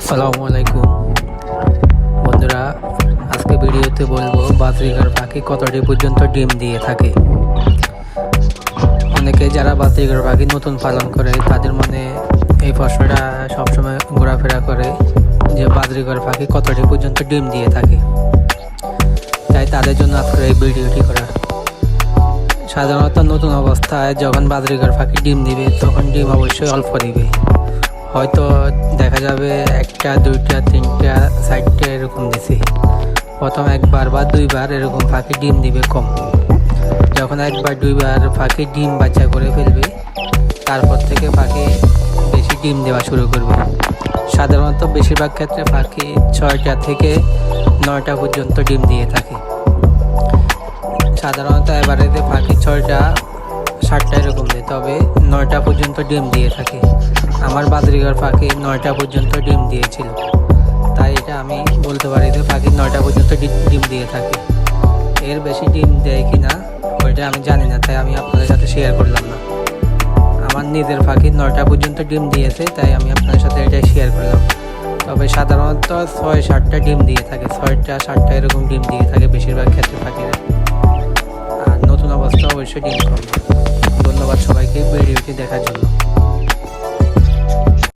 আসসালামু আলাইকুম বন্ধুরা, আজকে ভিডিওতে বলবো বাজরিগার পাখি কতটি পর্যন্ত ডিম দিয়ে থাকে। অনেকে যারা বাজরিগার পাখি নতুন পালন করে তাদের মনে এই প্রশ্নটা সবসময় ঘোরাফেরা করে যে বাজরিগার পাখি কতটি পর্যন্ত ডিম দিয়ে থাকে। তাই তাদের জন্য আজকে এই ভিডিওটি করা। সাধারণত নতুন অবস্থায় যখন বাজরিগার পাখি ডিম দিবে তখন ডিম অবশ্যই অল্প দিবে, হয়তো দেখা যাবে একটা, দুইটা, তিনটা, চারটে এরকম দিছে। প্রথম একবার বা দুইবার এরকম পাখি ডিম দিবে কম। যখন একবার দুইবার পাখি ডিম বাচ্চা করে ফেলবে তারপর থেকে পাখি বেশি ডিম দেওয়া শুরু করবে। সাধারণত বেশিরভাগ ক্ষেত্রে পাখি 6টা থেকে 9টা পর্যন্ত ডিম দিয়ে থাকে। সাধারণত এবারেতে পাখি 6টা 7টা এরকম দেয়, তবে 9টা পর্যন্ত ডিম দিয়ে থাকে। আমার বাজরিগার পাখি 9টা পর্যন্ত ডিম দিয়েছিল, তাই এটা আমি বলতে পারি যে পাখি 9টা পর্যন্ত ডিম দিয়ে থাকে। এর বেশি ডিম দেয় কি না ওইটা আমি জানি না, তাই আমি আপনাদের সাথে শেয়ার করলাম না। আমার নিজের পাখি 9টা পর্যন্ত ডিম দিয়েছে, তাই আমি আপনাদের সাথে এটাই শেয়ার করলাম। তবে সাধারণত 6-7টা ডিম দিয়ে থাকে, 6টা 7টা এরকম ডিম দিয়ে থাকে বেশিরভাগ ক্ষেত্রে পাখিরা। আর নতুন অবস্থা অবশ্যই ডিম কম। ধন্যবাদ সবাইকে ভিডিওটি দেখার জন্য।